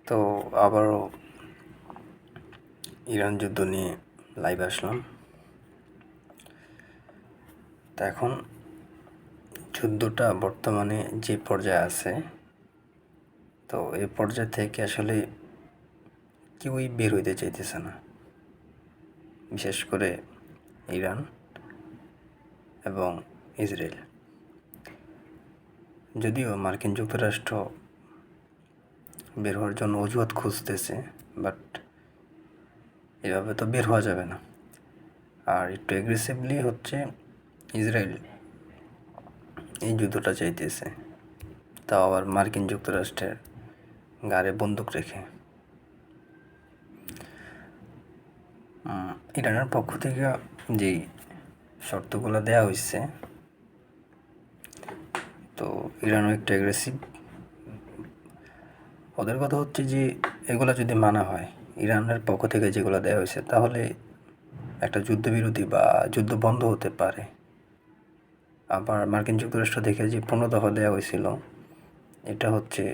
তো আবারও ইরান যুদ্ধ নিয়ে লাইভ আসলাম। তো এখন যুদ্ধটা বর্তমানে যে পর্যায়ে আছে, তো এই পর্যায় থেকে আসলে কেউই বের হইতে চাইতেছে না, বিশেষ করে ইরান এবং ইসরায়েল। যদিও মার্কিন যুক্তরাষ্ট্র বের হওয়ার জন্য অজুহাত খুঁজতেছে, বাট এভাবে তো বের হওয়া যাবে না। আর একটু অ্যাগ্রেসিভলি হচ্ছে ইসরায়েল এই যুদ্ধটা চাইতেছে, তাও আবার মার্কিন যুক্তরাষ্ট্রের গাড়ে বন্দুক রেখে। ইরানের পক্ষ থেকে যেই শর্তগুলো দেওয়া হয়েছে, তো ইরানও একটু অ্যাগ্রেসিভ। ওদের কথা হচ্ছে যে এগুলো যদি মানা হয়, ইরানের পক্ষ থেকে যেগুলো দেওয়া হয়েছে, তাহলে একটা যুদ্ধবিরতি বা যুদ্ধ বন্ধ হতে পারে। আবার মার্কিন যুক্তরাষ্ট্র থেকে যে 15 দফা দেওয়া হয়েছিল, এটা হচ্ছে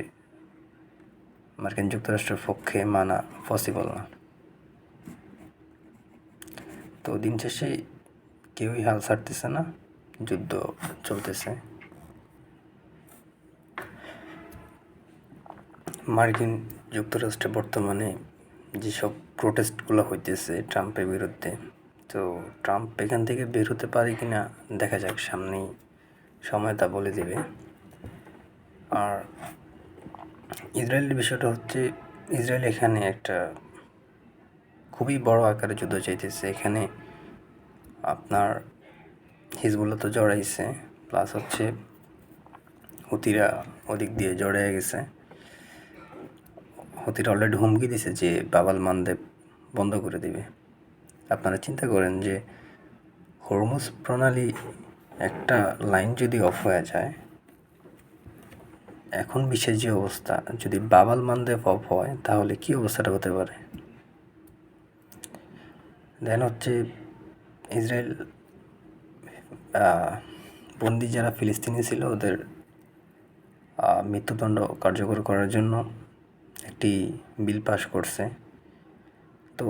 মার্কিন যুক্তরাষ্ট্রের পক্ষে মানা পসিবল না। তো দিন শেষে কেউই হাল ছাড়তেছে না, যুদ্ধ চলতেছে। মার্কিন যুক্তরাষ্ট্রে বর্তমানে যেসব প্রোটেস্টগুলো হইতেছে ট্রাম্পের বিরুদ্ধে, তো ট্রাম্প এখান থেকে বের হতে পারে কি না দেখা যাক, সামনেই সময় তা বলে দেবে। আর ইসরায়েলের বিষয়টা হচ্ছে, ইসরায়েল এখানে একটা খুবই বড় আকারে যুদ্ধ চাইতেছে। এখানে আপনার হিজবুল্লাহ তো জড়াইছে, প্লাস হচ্ছে হুতিরা ওদিক দিয়ে জড়াইয়া গেছে। হুতিরা অলরেডি হুমকি দিছে যে বাবাল মানদেব বন্ধ করে দিবে। আপনারা চিন্তা করেন যে হরমুজ প্রণালী একটা লাইন যদি অফ হয়ে যায়, এখন বিশ্বের যে অবস্থা, যদি বাবাল মানদেব অফ হয় তাহলে কী অবস্থাটা হতে পারে। দেন হচ্ছে ইসরায়েল বন্দি যারা ফিলিস্তিনি ছিল, ওদের মৃত্যুদণ্ড কার্যকর করার জন্য একটি বিল পাস করছে। তো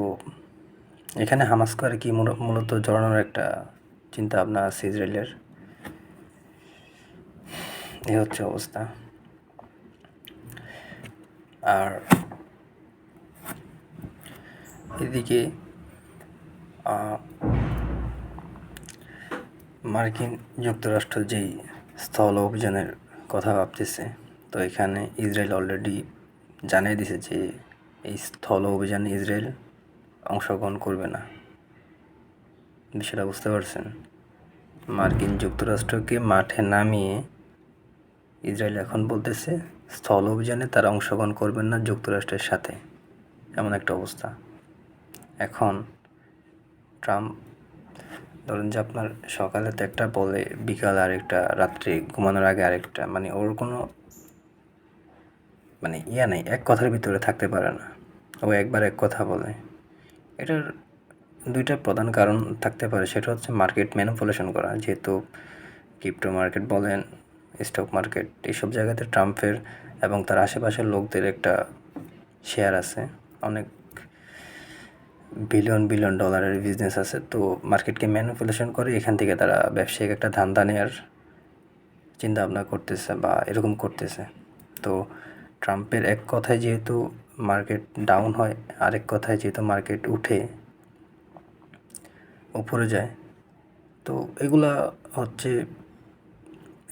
এখানে হামাসকে আর কি মূলত জড়ানোর একটা চিন্তা ভাবনা আছে ইসরায়েলের। এই হচ্ছে অবস্থা। আর এদিকে মার্কিন যুক্তরাষ্ট্র যেই স্থল অভিযানের কথা ভাবতেছে, তো এখানে ইসরায়েল অলরেডি জানিয়ে দিছে যে এই স্থল অভিযানে ইসরায়েল অংশগ্রহণ করবে না। বিষয়টা বুঝতে পারছেন? মার্কিন যুক্তরাষ্ট্রকে মাঠে নামিয়ে ইসরায়েল এখন বলতেছে স্থল অভিযানে তারা অংশগ্রহণ করবেন না যুক্তরাষ্ট্রের সাথে, এমন একটা অবস্থা। এখন ট্রাম্প ধরুন যে আপনার সকালে তো একটা বলে, বিকাল আরেকটা, রাত্রে ঘুমানোর আগে আরেকটা, মানে ওর কোনো নেই, এক কথার ভিতরে থাকতে পারে না। ও একবার এক কথা বলে। এটার দুইটা প্রধান কারণ থাকতে পারে। সেটা হচ্ছে মার্কেট ম্যানিপুলেশন করা। যেহেতু ক্রিপ্টো মার্কেট বলেন, স্টক মার্কেট, এইসব জায়গাতে ট্রাম্পের এবং তার আশেপাশের লোকদের একটা শেয়ার আছে, অনেক বিলিয়ন ডলারের বিজনেস আছে। তো মার্কেটকে ম্যানিপুলেশন করে এখান থেকে তারা ব্যবসায়িক একটা ধান্দা নেওয়ার চিন্তাভাবনা করতেছে বা এরকম করতেছে। তো ট্রাম্পের এক কথায় যেহেতু মার্কেট ডাউন হয়, আরেক কথায় যেহেতু মার্কেট উঠে উপরে যায়, তো এগুলা হচ্ছে,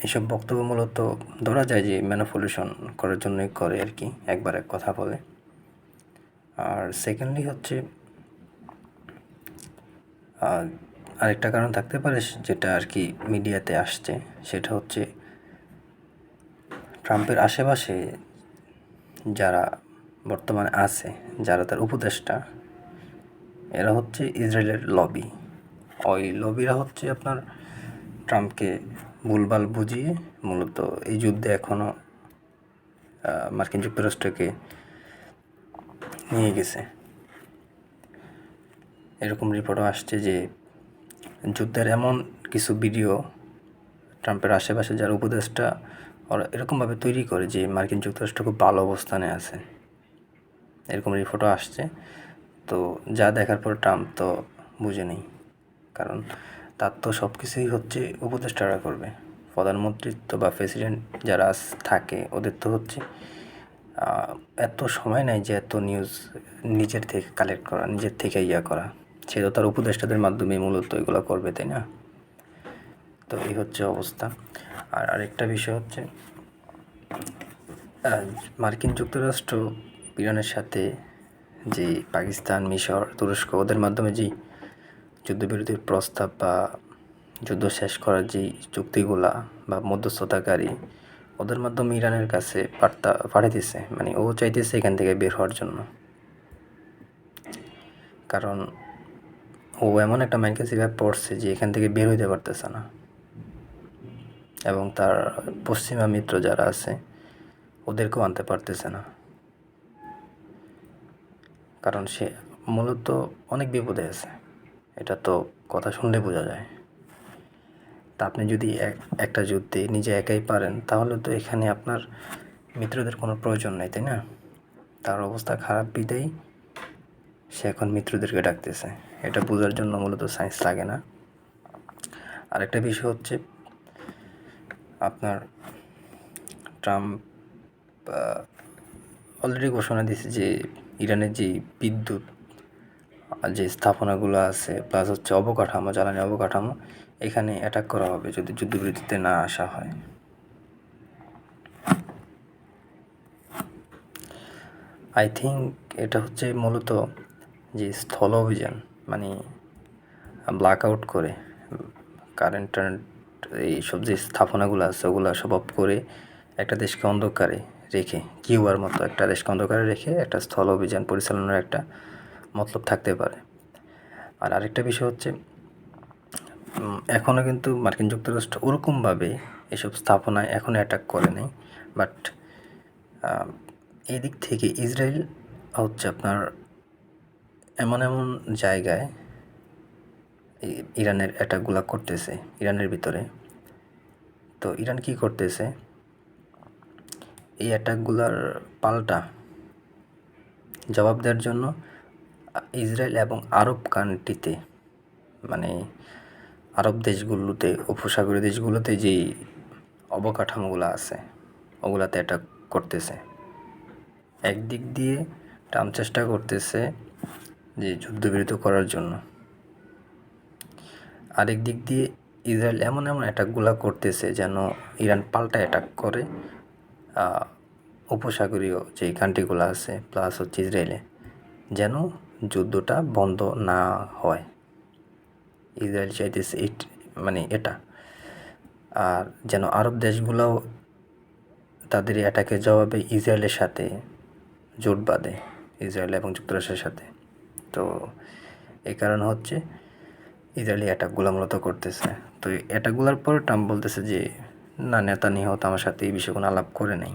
এসব বক্তব্য মূলত ধরা যায় যে ম্যানিপুলেশন করার জন্যই করে আর কি, একবার এক কথা বলে। আর সেকেন্ডলি হচ্ছে আরেকটা কারণ থাকতে পারে, যেটা আর কি মিডিয়াতে আসছে, সেটা হচ্ছে ট্রাম্পের আশেপাশে যারা বর্তমানে আছে, যারা তার উপদেষ্টা, এরা হচ্ছে ইসরায়েলের লবি। ওই লবিরা হচ্ছে আপনার ট্রাম্পকে ভুলভাল বুঝিয়ে মূলত এই যুদ্ধে এখনও মার্কিন যুক্তরাষ্ট্রকে নিয়ে গেছে। এরকম রিপোর্টও আসছে যে যুদ্ধের এমন কিছু ভিডিও ট্রাম্পের আশেপাশে যারা উপদেষ্টা, ওরা এরকমভাবে তৈরি করে যে মার্কিন যুক্তরাষ্ট্র খুব ভালো অবস্থানে আছে। এরকম রিপোর্টও আসছে। তো যা দেখার পর ট্রাম্প তো বুঝে নেই, কারণ তার তো সব কিছুই হচ্ছে উপদেষ্টারা করবে। প্রধানমন্ত্রীত্ব বা প্রেসিডেন্ট যারা থাকে ওদের তো হচ্ছে এত সময় নাই যে এত নিউজ নিজের থেকে কালেক্ট করা, নিজের থেকে করা। সে তো তার উপদেষ্টাদের মাধ্যমে মূলত এগুলো করবে, তাই না? তো এই হচ্ছে অবস্থা। আর আরেকটা বিষয় হচ্ছে মার্কিন যুক্তরাষ্ট্র ইরানের সাথে যে পাকিস্তান, মিশর, তুরস্ক ওদের মাধ্যমে যেই যুদ্ধবিরতির প্রস্তাব বা যুদ্ধ শেষ করার যেই চুক্তিগুলা বা মধ্যস্থতাকারী, ওদের মাধ্যমে ইরানের কাছে বার্তা পাঠাইতেছে, মানে ও চাইতেছে এখান থেকে বের হওয়ার জন্য। কারণ ও এমন একটা মাইনকাসিভাবে পড়ছে যে এখান থেকে বের হইতে পারতেছে না, এবং তার পশ্চিমা মিত্র যারা আছে ওদেরকেও আনতে পারতেছে না, কারণ সে মূলত অনেক বিপদে আছে। এটা তো কথা শুনলে বোঝা যায়। তা আপনি যদি একটা যুদ্ধে নিজে একাই পারেন, তাহলে তো এখানে আপনার মিত্রদের কোনো প্রয়োজন নেই, তাই না? তার অবস্থা খারাপ বিদায়ী সে এখন মিত্রদেরকে ডাকতেছে। এটা বোঝার জন্য মূলত সায়েন্স লাগে না। আরেকটা বিষয় হচ্ছে আপনার ট্রাম্প অলরেডি ঘোষণা দিয়েছে যে ইরানের যে বিদ্যুৎ যে স্থাপনাগুলো আছে প্লাস হচ্ছে অবকাঠামো, জ্বালানি অবকাঠামো, এখানে অ্যাটাক করা হবে যদি যুদ্ধবিরতিতে না আসা হয়। আই থিঙ্ক এটা হচ্ছে মূলত যে স্থল অভিযান, মানে ব্ল্যাক আউট করে কারেন্ট এইসব যে স্থাপনাগুলো আছে ওগুলো সব অফ করে একটা দেশকে অন্ধকারে রেখে, কিউবার মতো একটা দেশকে অন্ধকারে রেখে একটা স্থল অভিযান পরিচালনার একটা মতলব থাকতে পারে। আর আরেকটা বিষয় হচ্ছে এখনও কিন্তু মার্কিন যুক্তরাষ্ট্র ওরকমভাবে এসব স্থাপনায় এখনও অ্যাটাক করে নাই, বাট এই দিক থেকে ইসরায়েল হচ্ছে আপনার এমন এমন জায়গায় ইরানের অ্যাটাকগুলো করতেছে ইরানের ভিতরে। তো ইরান কি করতেছে, এই অ্যাটাকগুলোর পাল্টা জবাব দেওয়ার জন্য ইসরায়েল এবং আরব কান্ট্রিতে, মানে আরব দেশগুলোতে, উপসাগরীয় দেশগুলোতে যেই অবকাঠামোগুলো আছে ওগুলাতে অ্যাটাক করতেছে। একদিক দিয়ে ট্রাম্প চেষ্টা করতেছে যে যুদ্ধবিরতি করার জন্য, আরেক দিক দিয়ে ইসরায়েল এমন এমন অ্যাটাকগুলো করতেছে যেন ইরান পাল্টা অ্যাটাক করে উপসাগরীয় যে কান্ট্রিগুলো আছে প্লাস হচ্ছে ইসরায়েলে, যেন যুদ্ধটা বন্ধ না হয়। ইসরায়েল চাইতেছে মানে এটা, আর যেন আরব দেশগুলোও তাদের অ্যাটাকের জবাবে ইসরায়েলের সাথে জোট বাঁধে, ইসরায়েল এবং যুক্তরাষ্ট্রের সাথে। তো এই কারণ হচ্ছে ইসরায়েলি অ্যাটাকগুলো মূলত করতেছে। তো অ্যাটাকগুলোর পর ট্রাম্প বলতেছে যে না, নেতানিয়াহু তো আমার সাথে এই বিষয়ে কোনো আলাপ করে নাই,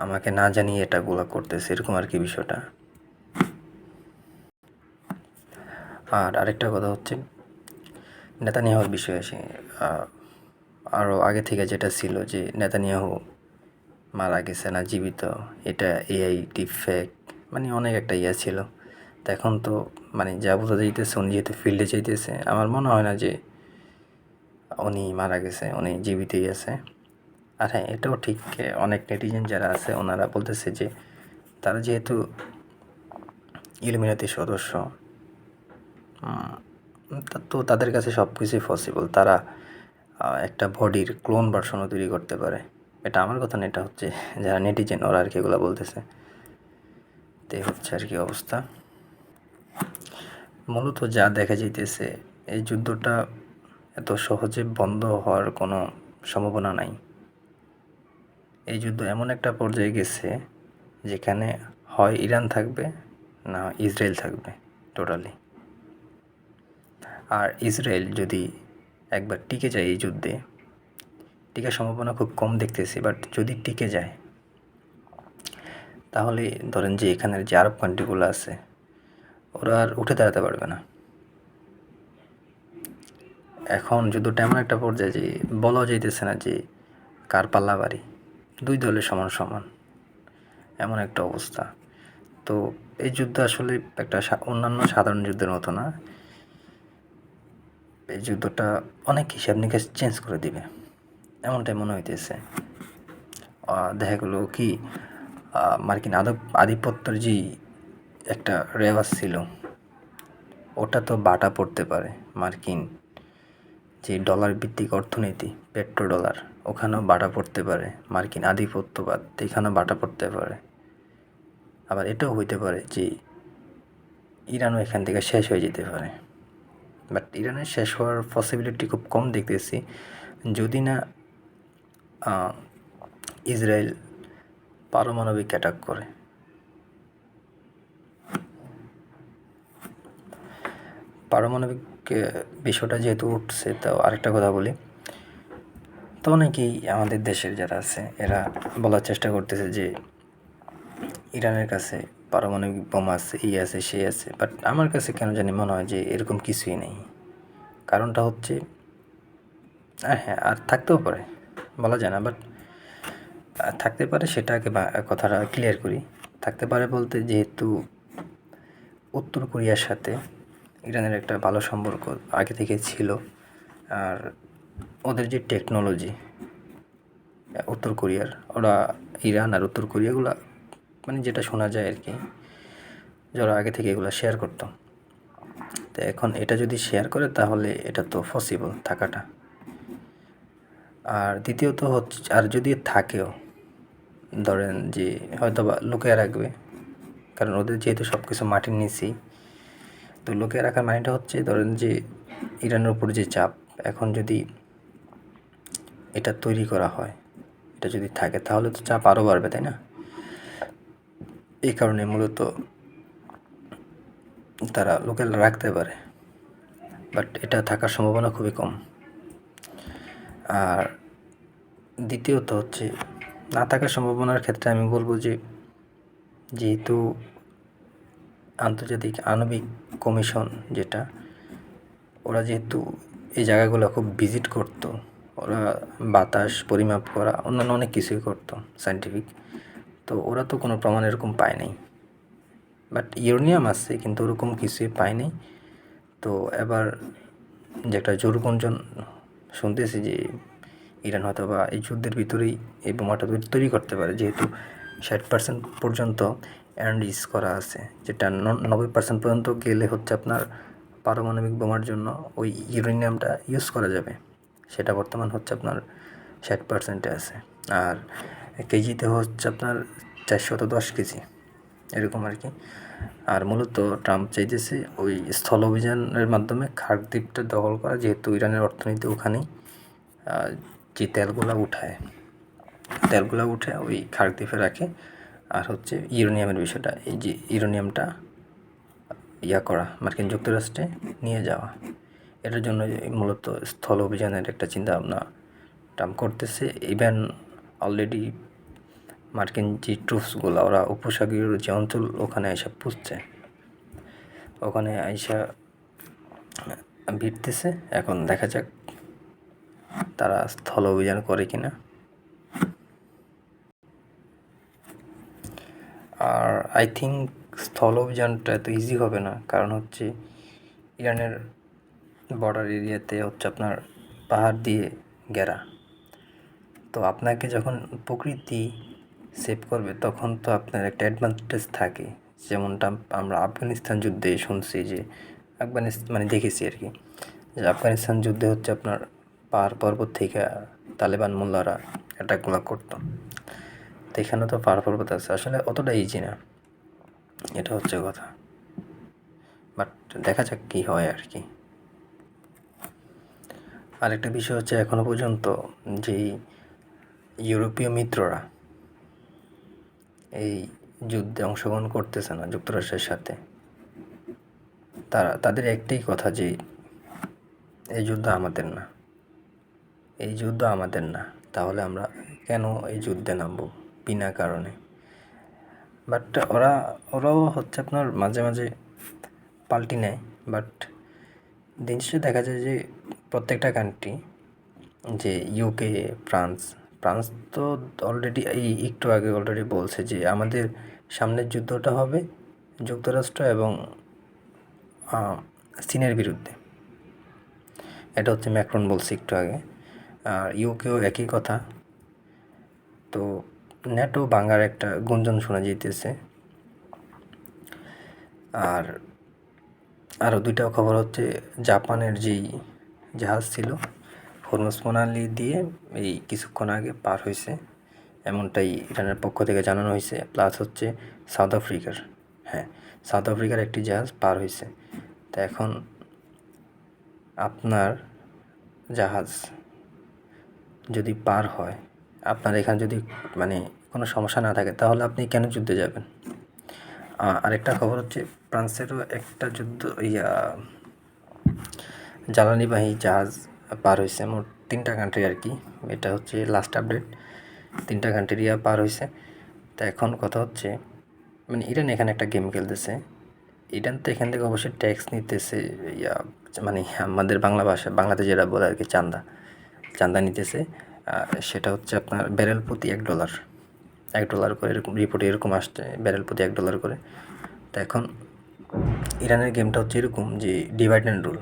আমাকে না জানিয়ে অ্যাটাকগুলো করতেছে, এরকম আর কি বিষয়টা। আর আরেকটা কথা হচ্ছে নেতানিয়াহুর বিষয়ে এসে আরও আগে থেকে যেটা ছিল যে নেতানিয়াহু মারা গেছে না জীবিত, এটা এআই ডিফেক্ট, মানে অনেক একটা ছিল। তো এখন তো মানে যা বোঝা যাইতেছে উনি যেহেতু ফিল্ডে যাইতেছে, আমার মনে হয় না যে উনি মারা গেছে, উনি জীবিতই আছে। আর হ্যাঁ, এটাও ঠিক, অনেক নেটিজেন যারা আছে ওনারা বলতেছে যে তারা যেহেতু ইলুমিনাতির সদস্য, তো তাদের কাছে সব কিছুই পসিবল, তারা একটা বডির ক্লোন ভার্সনও তৈরি করতে পারে। এটা আমার কথা না, এটা হচ্ছে যারা নেটিজেন ওরা আর কি এগুলো বলতেছে। তো এই হচ্ছে আর কি অবস্থা। মূলত যা দেখা যাইতেছে এই যুদ্ধটা এত সহজে বন্ধ হওয়ার কোনো সম্ভাবনা নাই। এই যুদ্ধ এমন একটা পর্যায়ে গেছে যেখানে হয় ইরান থাকবে না ইসরায়েল থাকবে টোটালি। আর ইসরায়েল যদি একবার টিকে যায় এই যুদ্ধে, টিকার সম্ভাবনা খুব কম দেখতেছি, বাট যদি টিকে যায় তাহলে ধরেন যে এখানের যে আরব কান্ট্রিগুলো আছে ওরা আর উঠে দাঁড়াতে পারবে না। এখন যুদ্ধটা এমন একটা পর্যায়ে যে বলা যাইতেছে না যে কার পাল্লা বাড়ি, দুই দলের সমান সমান। এমন একটা অবস্থা। তো এই যুদ্ধ আসলে একটা অন্যান্য সাধারণ যুদ্ধের মতো না। এই যুদ্ধটা অনেক হিসাব নিকাশ চেঞ্জ করে দিবে, এমনটাই মনে হইতেছে। দেখা গেলো কি মার্কিন আধিপত্যের যে একটা রেওয়াজ ছিল, ওটা তো বাটা পড়তে পারে। মার্কিন যে ডলার ভিত্তিক অর্থনীতি, পেট্রো ডলার, ওখানেও বাটা পড়তে পারে। মার্কিন আধিপত্যবাদ, এখানেও বাটা পড়তে পারে। আবার এটাও হইতে পারে যে ইরানও এখান থেকে শেষ হয়ে যেতে পারে। বাট ইরানের শেষ হওয়ার পসিবিলিটি খুব কম দেখতেছি, যদি না ইসরায়েল পারমাণবিক অ্যাটাক করে। পারমাণবিক বিষয়টা যেহেতু উঠছে, তাও আরেকটা কথা বলি। তো অনেকেই আমাদের দেশের যারা আছে এরা বলার চেষ্টা করতেছে যে ইরানের কাছে পারমাণবিক বোমা আছে, এই আছে, সেই আছে। বাট আমার কাছে কেন জানি মনে হয় যে এরকম কিছুই নেই। কারণটা হচ্ছে, হ্যাঁ, আর থাকতেও পারে, বলা যায় না, বাট থাকতে পারে। সেটা আগে কথাটা ক্লিয়ার করি। থাকতে পারে বলতে, যেহেতু উত্তর কোরিয়ার সাথে ইরানের একটা ভালো সম্পর্ক আগে থেকে ছিল, আর ওদের যে টেকনোলজি উত্তর কোরিয়ার, ওরা ইরান আর উত্তর কোরিয়াগুলা মানে যেটা শোনা যায় আর কি, যারা আগে থেকে এগুলো শেয়ার করতো। তো এখন এটা যদি শেয়ার করে তাহলে এটা তো পসিবল থাকাটা। আর দ্বিতীয়ত হচ্ছে, আর যদি থাকেও, ধরেন যে হয়তো বা লুকিয়ে রাখবে, কারণ ওদের যেহেতু সব কিছু মাটির নিচেই। তো লুকিয়ে রাখার মানেটা হচ্ছে, ধরেন যে ইরানের উপর যে চাপ, এখন যদি এটা তৈরি করা হয়, এটা যদি থাকে, তাহলে তো চাপ আরও বাড়বে, তাই না? এই কারণে মূলত তারা লোকাল রাখতে পারে, বাট এটা থাকার সম্ভাবনা খুবই কম। আর দ্বিতীয়ত হচ্ছে, না থাকার সম্ভাবনার ক্ষেত্রে আমি বলবো যে, যেহেতু আন্তর্জাতিক আণবিক কমিশন যেটা, ওরা যেহেতু এই জায়গাগুলো খুব ভিজিট করতো, ওরা বাতাস পরিমাপ করা, অন্যান্য অনেক কিছুই করতো সায়েন্টিফিক। তো ওরা তো কোনো প্রমাণ এরকম পায় নাই। বাট ইউরেনিয়াম আছে, কিন্তু ওরকম কিছুই পায়নি। তো এবার যে একটা জোর গুঞ্জন শুনতেছি যে ইরান হয়তো বা এই যুদ্ধের ভিতরেই এই বোমাটা তৈরি করতে পারে, যেহেতু 60% পর্যন্ত অ্যানালিস করা আছে, যেটা 90% পর্যন্ত গেলে হচ্ছে আপনার পারমাণবিক বোমার জন্য ওই ইউরেনিয়ামটা ইউজ করা যাবে। সেটা বর্তমান হচ্ছে আপনার 60%-এ আছে। আর কেজিতে হচ্ছে আপনার 410 কেজি, এরকম আর কি। আর মূলত ট্রাম্প চাইতেছে ওই স্থল অভিযানের মাধ্যমে খার্ক দ্বীপটা দখল করা, যেহেতু ইরানের অর্থনীতি ওখানেই। যে তেলগুলো উঠে ওই খার্ক দ্বীপে রাখে। আর হচ্ছে ইউরেনিয়ামের বিষয়টা, এই যে ইউরেনিয়ামটা করা, মার্কিন যুক্তরাষ্ট্রে নিয়ে যাওয়া, এটার জন্য মূলত স্থল অভিযানের একটা চিন্তাভাবনা ট্রাম্প করতেছে। ইভেন অলরেডি মার্কিন যে ট্রুপসগুলো, ওরা উপসাগরীয় যে অঞ্চল, ওখানে আইসা পুষছে, ওখানে আইসা ভিড়তেছে। এখন দেখা যাক তারা স্থল অভিযান করে কিনা। আর আই থিঙ্ক স্থল অভিযানটা এত ইজি হবে না, কারণ হচ্ছে ইরানের বর্ডার এরিয়াতে হচ্ছে আপনার পাহাড় দিয়ে ঘেরা। তো আপনাকে যখন প্রকৃতি সেভ করবে, তখন তো আপনার একটা অ্যাডভান্টেজ থাকে। যেমনটা আমরা আফগানিস্তান যুদ্ধে শুনছি যে মানে দেখেছি আর কি, যে আফগানিস্তান যুদ্ধে হচ্ছে আপনার পাহাড় পর্বত থেকে তালেবান মোল্লারা অ্যাটাকগুলো করতো। তো এখানে তো পাহাড় পর্বত আছে, আসলে অতটা ইজি না, এটা হচ্ছে কথা। বাট দেখা যাক কী হয় আর কি। আরেকটা বিষয় হচ্ছে, এখনও পর্যন্ত যেই ইউরোপীয় মিত্ররা এই যুদ্ধে অংশগ্রহণ করতেছে না যুক্তরাষ্ট্রের সাথে, তাদের একটাই কথা যে এই যুদ্ধ আমাদের না, এই যুদ্ধ আমাদের না, তাহলে আমরা কেন এই যুদ্ধে নামবো বিনা কারণে। বাট ওরাও হচ্ছে আপনার মাঝে মাঝে পাল্টি নেয়। বাট দিন শেষে দেখা যায় যে প্রত্যেকটা কান্ট্রি, যে ইউকে, ফ্রান্স, ফ্রান্স তো অলরেডি একটু আগে অলরেডি বলছে যে আমাদের সামনের যুদ্ধটা হবে যুক্তরাষ্ট্র এবং চীনের বিরুদ্ধে। এটা হচ্ছে ম্যাক্রন বলছে একটু আগে। আর ইউকেও একই কথা। তো ন্যাটো ভাঙার একটা গুঞ্জন শোনা যেতেছে। আর আরও দুইটা খবর হচ্ছে জাপানের যেই জাহাজ ছিল হরমুজ প্রণালী দিয়ে এই কিছুক্ষণ আগে পার হয়েছে, এমনটাই ইরানের পক্ষ থেকে জানানো হয়েছে। প্লাস হচ্ছে সাউথ আফ্রিকার একটি জাহাজ পার হয়েছে। তো এখন আপনার জাহাজ যদি পার হয়, আপনার এখানে যদি মানে কোনো সমস্যা না থাকে, তাহলে আপনি কেন যুদ্ধে যাবেন? আরেকটা খবর হচ্ছে ফ্রান্সেরও একটা জ্বালানিবাহী জাহাজ পার হয়েছে, মোট 3টা কান্ট্রি আর কি। এটা হচ্ছে লাস্ট আপডেট, 3টা কান্ট্রি পার হয়েছে। তা এখন কথা হচ্ছে মানে ইরান এখানে একটা গেম খেলতেছে। ইরান তো এখান থেকে অবশ্যই ট্যাক্স নিতেছে, মানে আমাদের বাংলাতে যেটা বলে আর কি, চান্দা নিতেছে। সেটা হচ্ছে আপনার ব্যারেল প্রতি $1 করে, এরকম রিপোর্টে এরকম আসছে, ব্যারেল প্রতি $1 করে। তো এখন ইরানের গেমটা হচ্ছে এরকম যে ডিভাইড অ্যান্ড রুল।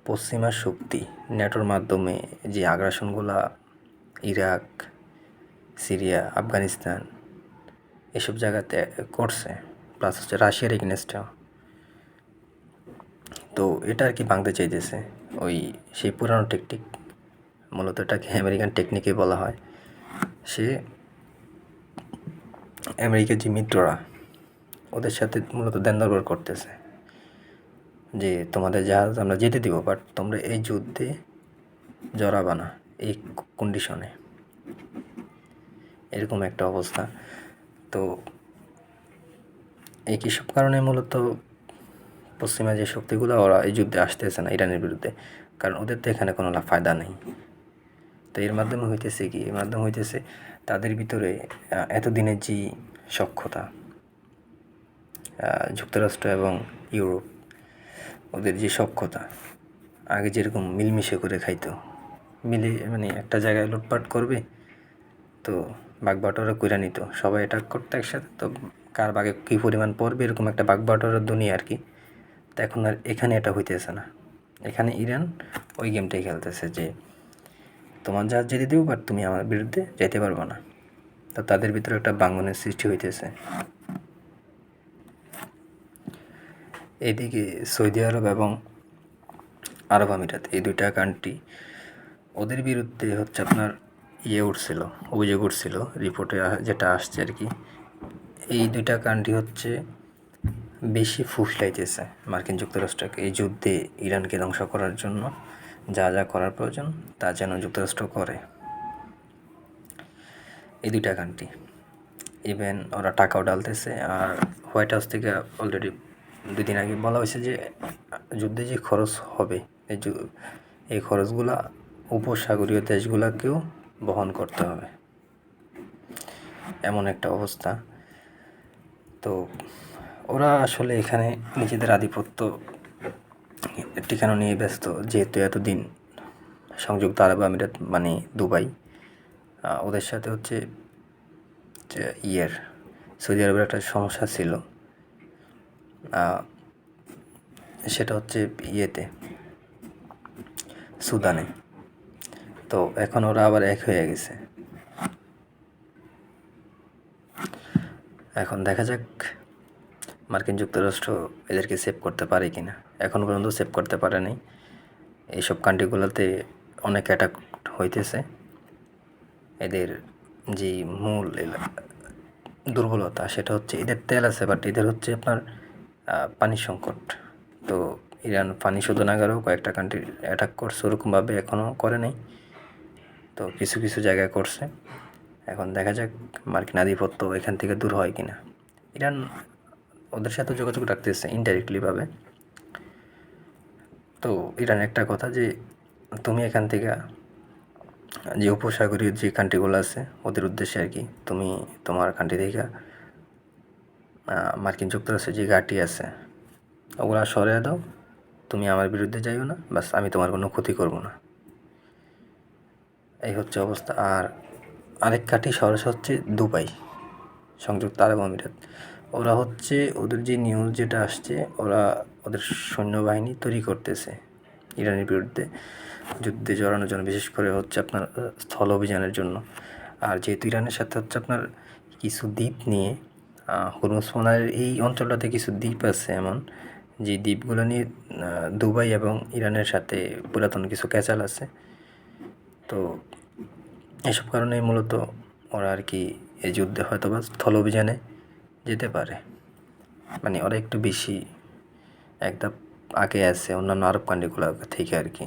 পশ্চিমা শক্তি ন্যাটোর মাধ্যমে যে আগ্রাসনগুলা ইরাক, সিরিয়া, আফগানিস্তান এসব জায়গাতে করছে, প্লাস হচ্ছে রাশিয়ার এগেনস্টেও, তো এটা আর কি ভাঙতে চাইতেছে। সেই পুরানো টেকনিক, মূলত এটাকে আমেরিকান টেকনিকই বলা হয়। সে আমেরিকার যে মিত্ররা, ওদের সাথে মূলত দেন দরবার করতেছে যে তোমাদের জাহাজ আমরা যেতে দিব, বাট তোমরা এই যুদ্ধে জড়াবা না এই কন্ডিশনে, এরকম একটা অবস্থা। তো এই কিসব কারণে মূলত পশ্চিমা যে শক্তিগুলো, ওরা এই যুদ্ধে আসতেছে না ইরানের বিরুদ্ধে, কারণ ওদের তো এখানে কোনো ফায়দা নেই। তো এর মাধ্যমে হইতেছে তাদের ভিতরে এতদিনের যে সখ্যতা, যুক্তরাষ্ট্র এবং ইউরোপ, ওদের যে সখ্যতা, আগে যেরকম মিলমিশে করে খাইতো, মানে একটা জায়গায় লুটপাট করবে তো বাগবাটোয়ারা কইরা নিত, সবাই এটা করতো একসাথে, তো কার বাগে কী পরিমাণ পড়বে এরকম একটা বাগবাটোয়ারার দুনিয়া আর কি। তো এখন আর এখানে এটা হইতেছে না। এখানে ইরান ওই গেমটাই খেলতেছে যে তোমার জাহাজ যেতে দেবো, বাট তুমি আমার বিরুদ্ধে যেতে পারবো না। তো তাদের ভিতরে একটা ভাঙনের সৃষ্টি হইতেছে। এদিকে সৌদি আরব এবং আরব আমিরাত, এই 2টা কান্ট্রি, ওদের বিরুদ্ধে হচ্ছে আপনার অভিযোগ উঠছিল রিপোর্টে যেটা আসছে আর কি। এই 2টা কান্ট্রি হচ্ছে বেশি ফুসলাইতেছে মার্কিন যুক্তরাষ্ট্রকে এই যুদ্ধে ইরানকে ধ্বংস করার জন্য। যা যা করার প্রয়োজন তা যেন যুক্তরাষ্ট্র করে। এই 2টা কান্ট্রি ইভেন ওরা টাকাও ডালতেছে। আর হোয়াইট হাউস থেকে অলরেডি 2 দিন আগে বলা হয়েছে যে যুদ্ধে যে খরচ হবে, এই খরচগুলা উপসাগরীয় দেশগুলোকেও বহন করতে হবে, এমন একটা অবস্থা। তো ওরা আসলে এখানে নিজেদের আধিপত্য টিকানো নিয়ে ব্যস্ত, যেহেতু এতদিন সংযুক্ত আরব আমিরাত মানে দুবাই, ওদের সাথে হচ্ছে সৌদি আরবের একটা সমস্যা ছিল, সেটা হচ্ছে সুদানে। তো এখন ওরা আবার এক হয়ে গেছে। এখন দেখা যাক মার্কিন যুক্তরাষ্ট্র এদেরকে সেভ করতে পারে কি না। এখনও পর্যন্ত সেভ করতে পারে নাই। এইসব কান্ট্রিগুলোতে অনেক অ্যাটাক হইতেছে। এদের যে মূল দুর্বলতা সেটা হচ্ছে এদের তেল আছে, বাট এদের হচ্ছে আপনার পানির সংকট। তো ইরান পানি শোধনাগারেও কয়েকটা কান্ট্রি অ্যাটাক করছে, ওরকমভাবে এখনও করে নাই, তো কিছু কিছু জায়গায় করছে। এখন দেখা যাক মার্কিন আধিপত্য এখান থেকে দূর হয় কি না। ইরান ওদের সাথে যোগাযোগ রাখতেছে ইনডাইরেক্টলিভাবে। তো ইরান একটা কথা যে তুমি এখান থেকে যে উপসাগরীয় যে কান্ট্রিগুলো আছে ওদের উদ্দেশ্যে আর কি, তুমি তোমার কান্ট্রি থেকে মার্কিন যুক্তরাষ্ট্রের যে ঘাঁটি আছে ওগুলো সরিয়ে দাও, তুমি আমার বিরুদ্ধে যাইও না, বাস আমি তোমার কোনো ক্ষতি করব না। এই হচ্ছে অবস্থা। আর আরেক কাঠি সরস হচ্ছে দুবাই, সংযুক্ত আরব আমিরাত। ওরা হচ্ছে ওদের যে নিউজ যেটা আসছে, ওরা ওদের সৈন্যবাহিনী তৈরি করতেছে ইরানের বিরুদ্ধে যুদ্ধে জড়ানোর জন্য, বিশেষ করে হচ্ছে আপনার স্থল অভিযানের জন্য। আর যেহেতু ইরানের সাথে হচ্ছে আপনার কিছু দ্বীপ নিয়ে, হরমুজ প্রণালীর এই অঞ্চলটাতে কিছু দ্বীপ আছে এমন, যে দ্বীপগুলো নিয়ে দুবাই এবং ইরানের সাথে পুরাতন কিছু ক্যাচাল আছে। তো এসব কারণেই মূলত ওরা আর কি এই যুদ্ধে হয়তো বা স্থল অভিযানে যেতে পারে। মানে ওরা একটু বেশি এক ধাপ আগে আছে অন্যান্য আরব কান্ট্রিগুলো থেকে আর কি।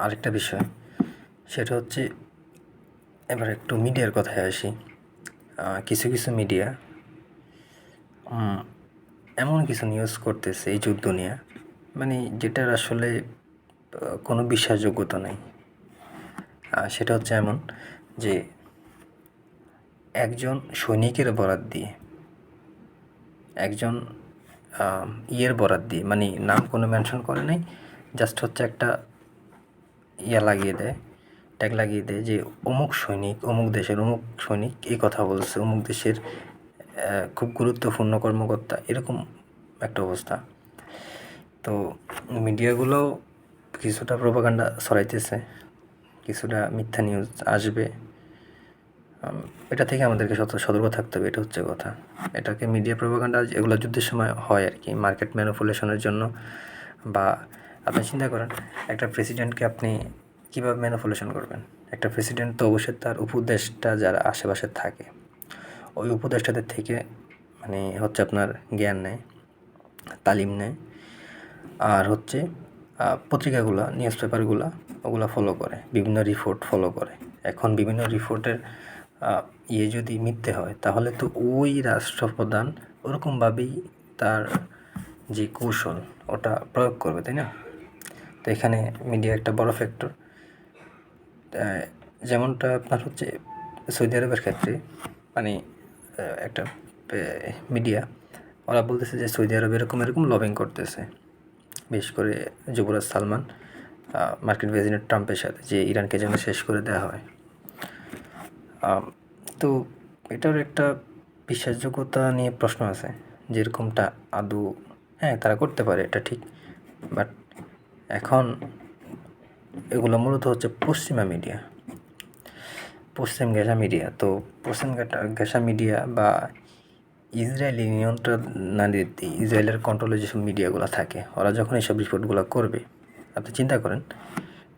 আরেকটা বিষয় সেটা হচ্ছে, এবার একটু মিডিয়ার কথায় আসি। কিছু কিছু মিডিয়া এমন কিছু নিউজ করতেছে এই যুদ্ধ নিয়ে, মানে যেটার আসলে কোনো বিশ্বাসযোগ্যতা নেই। সেটা হচ্ছে এমন যে একজন সৈনিকের বরাত দিয়ে, একজন বরাত দিয়ে, মানে নাম কোনো মেনশন করে নাই, জাস্ট হচ্ছে একটা লাগিয়ে দেয়, ট্যাগ লাগিয়ে দেয় যে অমুক সৈনিক, অমুক দেশের অমুক সৈনিক এই কথা বলছে, অমুক দেশের খুব গুরুত্বপূর্ণ কর্মকর্তা, এরকম একটা অবস্থা। তো মিডিয়াগুলো কিছুটা প্রোপাগান্ডা ছড়াইতেছে, কিছুটা মিথ্যা নিউজ আসবে, এটা থেকে আমাদেরকে সতর্ক থাকতে হবে। এটা হচ্ছে কথা। এটাকে মিডিয়া প্রোপাগান্ডা এগুলো যুদ্ধের সময় হয় আর কি, মার্কেট ম্যানিপুলেশনের জন্য। বা আপনি চিন্তা করেন, একটা প্রেসিডেন্টকে আপনি কীভাবে ম্যানিপুলেশন করবেন? একটা প্রেসিডেন্ট তো অবশ্যই তার উপদেষ্টা যারা আশেপাশে থাকে, ওই উপদেষ্টাদের থেকে মানে হচ্ছে আপনার জ্ঞান নেয়, তালিম নেয়, আর হচ্ছে পত্রিকাগুলো, নিউজ পেপারগুলো ওগুলো ফলো করে, বিভিন্ন রিপোর্ট ফলো করে। এখন বিভিন্ন রিপোর্টের যদি মিথ্যে হয়, তাহলে তো ওই রাষ্ট্রপ্রধান ওরকমভাবেই তার যে কৌশল ওটা প্রয়োগ করবে, তাই না? তো এখানে মিডিয়া একটা বড় ফ্যাক্টর। যেমনটা আপনার হচ্ছে সৌদি আরবের ক্ষেত্রে, মানে একটা মিডিয়া ওরা বলতেছে যে সৌদি আরব এরকম এরকম লবিং করতেছে, বিশেষ করে যুবরাজ সালমান মার্কিন প্রেসিডেন্ট ট্রাম্পের সাথে, যে ইরানকে যেন শেষ করে দেওয়া হয়। তো এটার একটা বিশ্বাসযোগ্যতা নিয়ে প্রশ্ন আছে, যেরকমটা আদৌ হ্যাঁ তারা করতে পারে, এটা ঠিক। বাট এখন এগুলো মূলত হচ্ছে পশ্চিমা মিডিয়া, পশ্চিম ঘেঁষা মিডিয়া। তো পশ্চিম ঘেঁষা মিডিয়া বা ইসরায়েলি নিয়ন্ত্রণ না দিতে ইসরায়েলের কন্ট্রোলে যেসব মিডিয়াগুলো থাকে, ওরা যখন এইসব রিপোর্টগুলো করবে, আপনি চিন্তা করেন,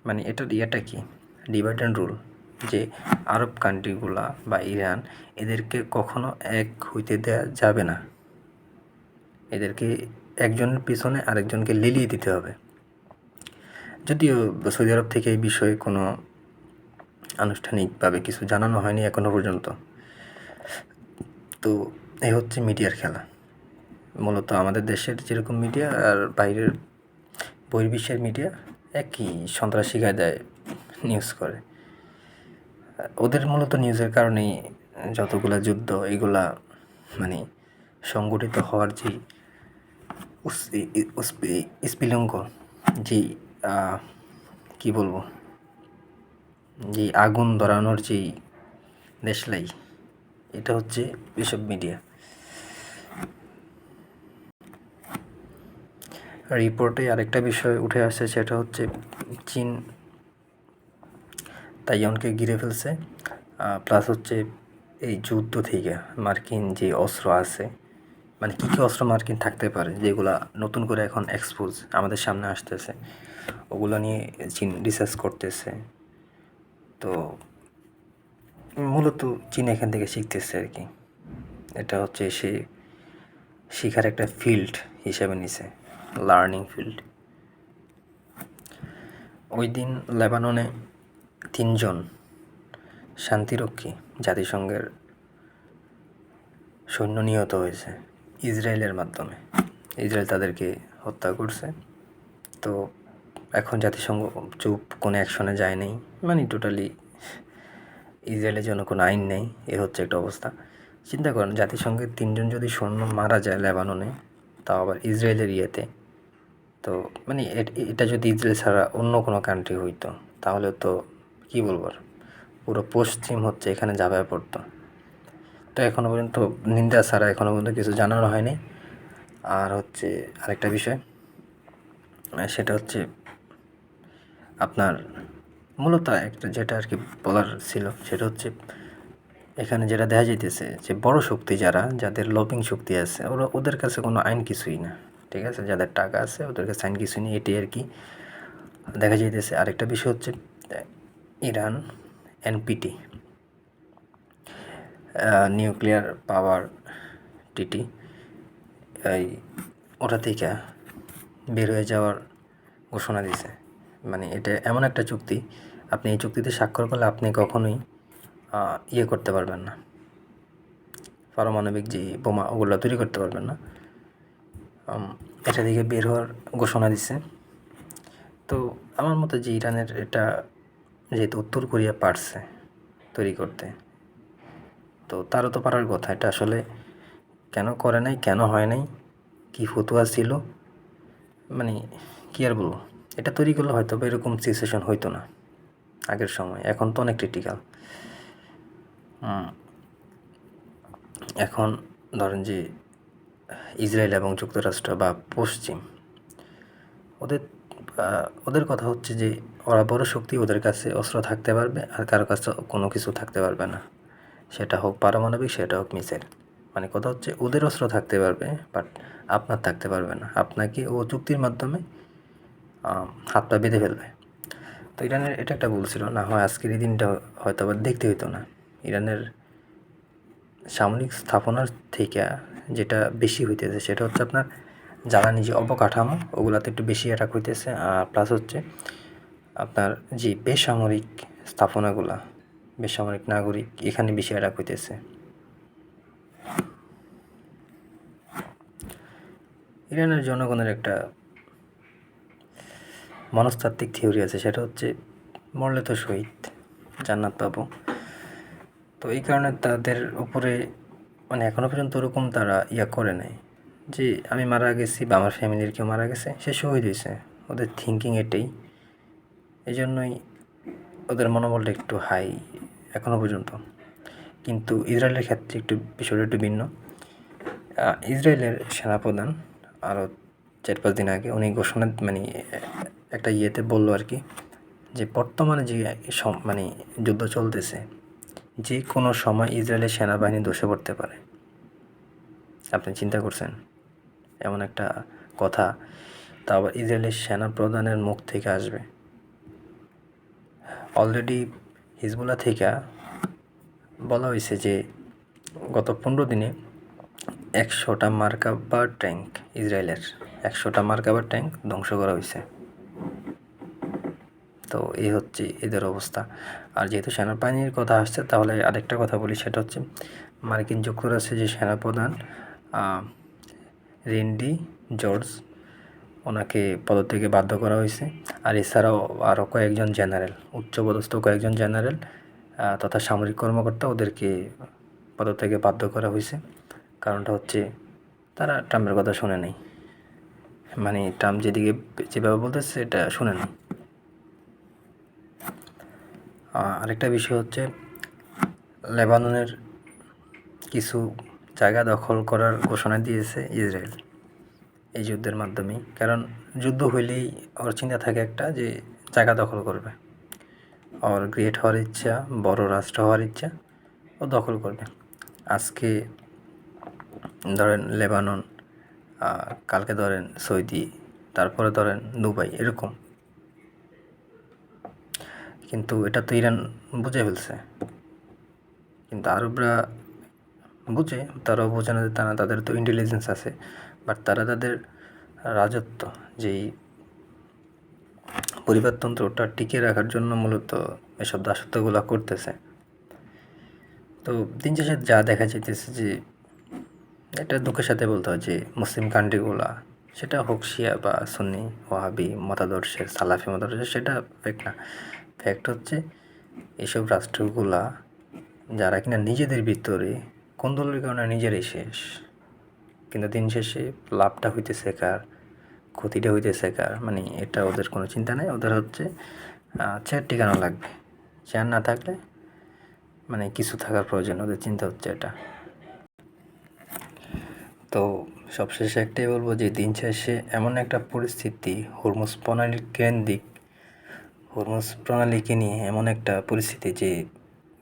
মানে এটার ইয়েটা কি, ডিভাইড অ্যান্ড রুল, যে আরব কান্ট্রিগুলা বা ইরান, এদেরকে কখনো এক হইতে দেওয়া যাবে না, এদেরকে একজনের পিছনে আরেকজনকে লেলিয়ে দিতে হবে। যদিও সৌদি আরব থেকে এই বিষয়ে কোনো আনুষ্ঠানিকভাবে কিছু জানানো হয়নি এখনো পর্যন্ত। তো এই হচ্ছে মিডিয়ার খেলা। মূলত আমাদের দেশের যেরকম মিডিয়া আর বাইরের বহির্বিশ্বের মিডিয়া একই সন্ত্রাসী কায়দায় নিউজ করে। ওদের মূলত নিউজের কারণেই যতগুলা যুদ্ধ এগুলা মানে সংগঠিত হওয়ার যে স্ফুলিঙ্গ, যেই কী বলবো, যে আগুন ধরানোর যেই দেশলাই, এটা হচ্ছে এসব মিডিয়া। রিপোর্টে আরেকটা বিষয় উঠে আসছে, সেটা হচ্ছে চীন তাইওয়ানকে ঘিরে ফেলছে, প্লাস হচ্ছে এই যুদ্ধ থেকে মার্কিন যে অস্ত্র আছে, মানে কী কী অস্ত্র মার্কিন থাকতে পারে, যেগুলা নতুন করে এখন এক্সপোজ আমাদের সামনে আসতেছে, ওগুলো নিয়ে চীন রিসার্চ করতেছে। তো মূলত চীন এখান থেকে শিখতেছে আর কি, এটা হচ্ছে সে শেখার একটা ফিল্ড হিসাবে নিছে, লার্নিং ফিল্ড। ওই দিন লেবাননে 3 জন শান্তিরক্ষী জাতিসংঘের সৈন্য নিহত হয়েছে ইসরায়েলের মাধ্যমে। ইসরায়েল তাদেরকে হত্যা করছে। তো এখন জাতিসংঘ চুপ, কোনো অ্যাকশনে যায় নাই, মানে টোটালি ইসরায়েলের জন্য কোনো আইন নেই, এ হচ্ছে একটা অবস্থা। চিন্তা করেন, জাতিসংঘের 3 জন যদি সৈন্য মারা যায় লেবাননে, তাও আবার ইসরায়েলের ইয়েতে, তো মানে এটা যদি ইসরায়েল ছাড়া অন্য কোনো কান্ট্রি হইতো তাহলে তো কী বলবো আর, পুরো পশ্চিম হচ্ছে এখানে ঝাঁপায় পড়তো। তো এখনও পর্যন্ত নিন্দা ছাড়া এখনও পর্যন্ত কিছু জানানো হয়নি। আর হচ্ছে আরেকটা বিষয়, সেটা হচ্ছে আপনার মূলত একটা যেটা আর কি বলার ছিল সেটা হচ্ছে এখানে যেটা দেখা যাইতেছে যে বড় শক্তি যাদের লবিং শক্তি আছে ওদের কাছে কোনো আইন কিছুই না, ঠিক আছে? যাদের টাকা আছে ওদের কাছে আইন কিছুই নেই, এটাই আর কি দেখা যাইতেছে। আরেকটা বিষয় হচ্ছে Iran NPT, nuclear power TT, এই ওটা থেকে বের হয়ে যাওয়ার ঘোষণা দিয়েছে। মানে এটা এমন একটা চুক্তি, আপনি এই চুক্তিতে স্বাক্ষর করলে আপনি কখনোই ইয়ে করতে পারবেন না, পারমাণবিক যে বোমা ওগুলো তৈরি করতে পারবেন না। এটা থেকে বের হওয়ার ঘোষণা দিছে। তো আমার মতে যে ইরানের এটা যেহেতু উত্তর কোরিয়া পারছে তৈরি করতে, তো তারও তো পারার কথা। এটা আসলে কেন করে নাই, কেন হয় নাই, কী ফতুয়া ছিল, মানে কী আর বলবো, এটা তৈরি করলে হয়তো বা এরকম সিচুয়েশন হইতো না আগের সময়। এখন তো অনেক ক্রিটিক্যাল। এখন ধরেন যে ইসরায়েল এবং যুক্তরাষ্ট্র বা পশ্চিম ওদের কথা হচ্ছে যে ওরা বড় শক্তি, ওদের কাছে অস্ত্র থাকতে পারবে আর কারো কাছে কোনো কিছু থাকতে পারবে না, সেটা হোক পারমাণবিক সেটা হোক মিসাইল। মানে কথা হচ্ছে ওদের অস্ত্র থাকতে পারবে বাট আপনার থাকতে পারবে না, আপনাকে ও চুক্তির মাধ্যমে হাত পা বেঁধে ফেলবে। তো ইরানের এটা একটা ভুল ছিল, না হয় আজকের এই দিনটা হয়তো আবার দেখতে হইতো না। ইরানের সামরিক স্থাপনার থেকে যেটা বেশি হইতেছে সেটা হচ্ছে আপনার জ্বালানি যে অবকাঠামো ওগুলাতে একটু বেশি অ্যাটাক হইতেছে। আর প্লাস হচ্ছে আপনার যে বেসামরিক স্থাপনাগুলা, বেসামরিক নাগরিক, এখানে বেশি অ্যাটাক হইতেছে। ইরানের জনগণের একটা মনস্তাত্ত্বিক থিওরি আছে, সেটা হচ্ছে মরলে তো শহীদ, জান্নাত পাবো। তো এই কারণে তাদের উপরে মানে এখনও পর্যন্ত ওরকম তারা করে নাই যে আমি মারা গেছি বা আমার ফ্যামিলির কেউ মারা গেছে সে শহীদ হয়েছে। ওদের থিঙ্কিং এটাই, এই জন্যই ওদের মনোবলটা একটু হাই এখনও পর্যন্ত। কিন্তু ইসরায়েলের ক্ষেত্রে একটু বিষয়টা একটু ভিন্ন। ইসরায়েলের সেনাপ্রধান আরও 4-5 দিন আগে উনি ঘোষণা মানে একটা ইয়েতে বললো আর কি, যে বর্তমানে যে মানে যুদ্ধ চলতেছে যে কোনো সময় ইসরায়েলের সেনাবাহিনী ধসে পড়তে পারে। আপনি চিন্তা করছেন এমন একটা কথা, তা আবার ইসরায়েলের সেনাপ্রধানের মুখ থেকে আসবে। অলরেডি হিজবুল্লাহ থেকে বলা হয়েছে যে গত 15 দিনে 100টা মার্কাবা ট্যাঙ্ক, ইসরায়েলের 100টা মার্কাবা ট্যাঙ্ক ধ্বংস করা হয়েছে। তো এই হচ্ছে এদের অবস্থা। আর যেহেতু সেনাবাহিনীর কথা আসছে তাহলে আরেকটা কথা বলি, সেটা হচ্ছে মার্কিন যুক্তরাষ্ট্রের যে সেনাপ্রধান রেন্ডি জর্জ, ওনাকে পদত্যাগে বাধ্য করা হয়েছে। আর এছাড়াও আরও কয়েকজন জেনারেল, উচ্চপদস্থ কয়েকজন জেনারেল তথা সামরিক কর্মকর্তা ওদেরকে পদত্যাগে বাধ্য করা হয়েছে। কারণটা হচ্ছে তারা ট্রাম্পের কথা শুনে নাই, মানে ট্রাম্প যেদিকে যেভাবে বলতেছে এটা শুনে নাই। আরেকটা বিষয় হচ্ছে লেবাননের কিছু জায়গা দখল করার ঘোষণা দিয়েছে ইসরায়েল এই যুদ্ধের মাধ্যমেই। কারণ যুদ্ধ হইলেই ওর চিন্তা থাকে একটা যে জায়গা দখল করবে, ওর গ্রেট হওয়ার ইচ্ছা, বড় রাষ্ট্র হওয়ার ইচ্ছা, ও দখল করবে। আজকে ধরেন লেবানন, কালকে ধরেন সৌদি, তারপরে ধরেন দুবাই, এরকম। কিন্তু এটা তো ইরান বুঝে ফেলছে, কিন্তু আরবরা বুঝে, তারাও বোঝে না যে তাদের তো ইন্টেলিজেন্স আছে, বাট তারা তাদের রাজত্ব যেই পরিবারতন্ত্রটা টিকিয়ে রাখার জন্য মূলত এসব দাসত্বগুলো করতেছে। তো দিন শেষে যা দেখা যাইতেছে যে এটা দুঃখের সাথে বলতে হয় যে মুসলিম কান্ট্রিগুলা, সেটা হোক শিয়া বা সুন্নি ওয়াহাবি মতাদর্শের, সালাফি মতাদর্শের, সেটা ফ্যাক্ট না। ফ্যাক্ট হচ্ছে এইসব রাষ্ট্রগুলা যারা কিনা নিজেদের ভিতরে কোন্দলের কারণে নিজেরাই শেষ, কিন্তু দিন শেষে লাভটা হইতেছে কার? ক্ষতিটা হইতেছে কার, মানে এটা ওদের কোনো চিন্তা নেই। ওদের হচ্ছে চেয়ার টিকানো লাগবে, চেয়ার না থাকলে মানে কিছু থাকার প্রয়োজন, ওদের চিন্তা হচ্ছে এটা। তো সবশেষে একটাই বলবো যে দিন শেষে এমন একটা পরিস্থিতি, হরমুজ প্রণালীকে নিয়ে এমন একটা পরিস্থিতি যে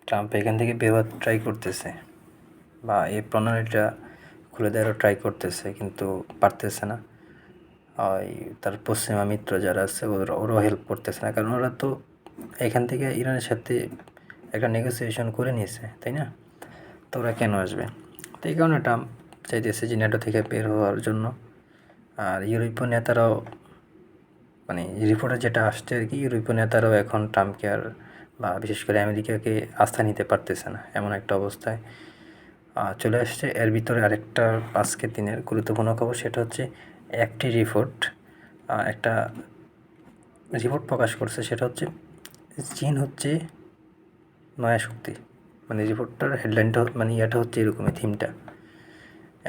ট্রাম্প এখান থেকে বের হওয়ার ট্রাই করতেছে, বা এই প্রণালীটা খুলে দেওয়ারও ট্রাই করতেছে, কিন্তু পারতেছে না। ওই তার পশ্চিমা মিত্র যারা আছে ওরাও হেল্প করতেছে না, কারণ ওরা তো এখান থেকে ইরানের সাথে একটা নেগোসিয়েশন করে নিয়েছে, তাই না? তো ওরা কেন আসবে? তো এই কারণে ট্রাম্প চাইতেছে যে ন্যাটো থেকে বের হওয়ার জন্য। আর ইউরোপীয় নেতারাও, মানে রিপোর্টে যেটা আসছে আর কি, ইউরোপীয় নেতারাও এখন ট্রাম্পকে আর, বা বিশেষ করে আমেরিকাকে আস্থা নিতে পারতেছে না, এমন একটা অবস্থায় চলে আসছে। এর ভিতরে আরেকটা আজকের দিনের গুরুত্বপূর্ণ খবর, সেটা হচ্ছে একটা রিপোর্ট প্রকাশ করছে, সেটা হচ্ছে চীন হচ্ছে নয়া শক্তি। মানে রিপোর্টটার হেডলাইনটা, মানে ইয়াটা হচ্ছে এরকমই, থিমটা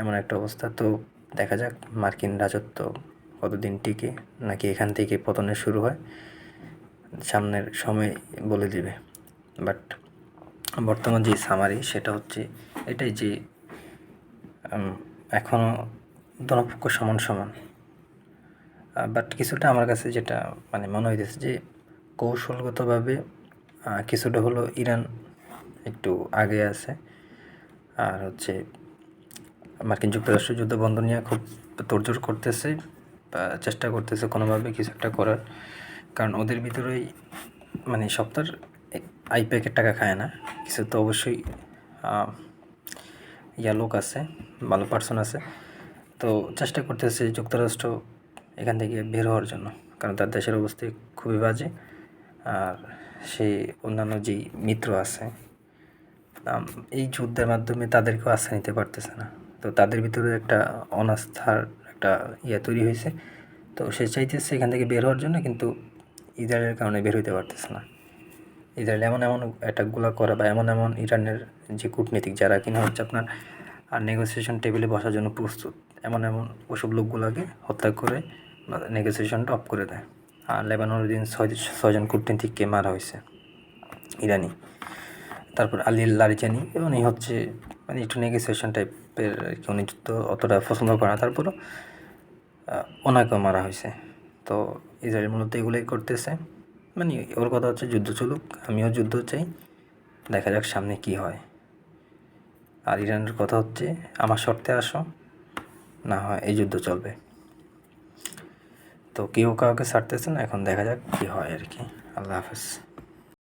এমন একটা অবস্থা। তো দেখা যাক মার্কিন রাজত্ব কতদিন টিকে, নাকি এখান থেকে পতনের শুরু হয়, সামনের সময় বলে দিবে। বাট বর্তমান যে সামারি, সেটা হচ্ছে এটাই যে এখনও দোনোপক্ষ সমান সমান। বাট কিছুটা আমার কাছে যেটা মানে মনে হইতেছে যে কৌশলগতভাবে কিছুটা হলো ইরান একটু আগে আছে, আর হচ্ছে মার্কিন যুক্তরাষ্ট্র যুদ্ধ বন্ধ নিয়ে খুব তোড়জোড় করতেছে, চেষ্টা করতেছে কোনোভাবে কিছু একটা করার। কারণ ওদের ভিতরেই মানে সপ্তাহের আইপ্যাকের টাকা খায় না, কিছু তো অবশ্যই লোক আছে, ভালো পার্সন আছে। তো চেষ্টা করতেছে যুক্তরাষ্ট্র এখান থেকে বের হওয়ার জন্য, কারণ তার দেশের অবস্থা খুবই বাজে। আর সে অন্যান্য যেই মিত্র আছে এই যুদ্ধের মাধ্যমে তাদেরকেও আস্থা নিতে পারতেছে না। তো তাদের ভিতরে একটা অনাস্থার একটা তৈরি হয়েছে। তো সে চাইতেছে এখান থেকে বের হওয়ার জন্য, কিন্তু ইসরায়েলের কারণে বের হইতে পারতেছে না। ইসরায়েল এমন অ্যাটাকগুলো করা, বা এমন ইরানের যে কূটনীতিক যারা কিনা হচ্ছে আপনার আর নেগোসিয়েশন টেবিলে বসার জন্য প্রস্তুত, এমন ওসব লোকগুলোকে হত্যা করে নেগোসিয়েশনটা অফ করে দেয়। আর লেবাননের দিন 6 জন কূটনীতিককে মারা হয়েছে, ইরানি। তারপর আলী লারিজানি, উনি হচ্ছে মানে একটু নেগোসিয়েশন টাইপের, উনি তো অতটা পছন্দ করে না, তারপরও ওনাকেও মারা হয়েছে। তো ইসরায়েল মূলত এগুলোই করতেছে, মানে ওর কথা হচ্ছে যুদ্ধ চলুক, আমিও যুদ্ধ চাই, দেখা যাক সামনে কি হয়। আর ইরানের কথা হচ্ছে আমার শর্তে আসো, না হয় এই যুদ্ধ চলবে। তো কেউ কাউকে ছাড়তেছে না, এখন দেখা যাক কী হয় আর কি। আল্লাহ হাফেজ।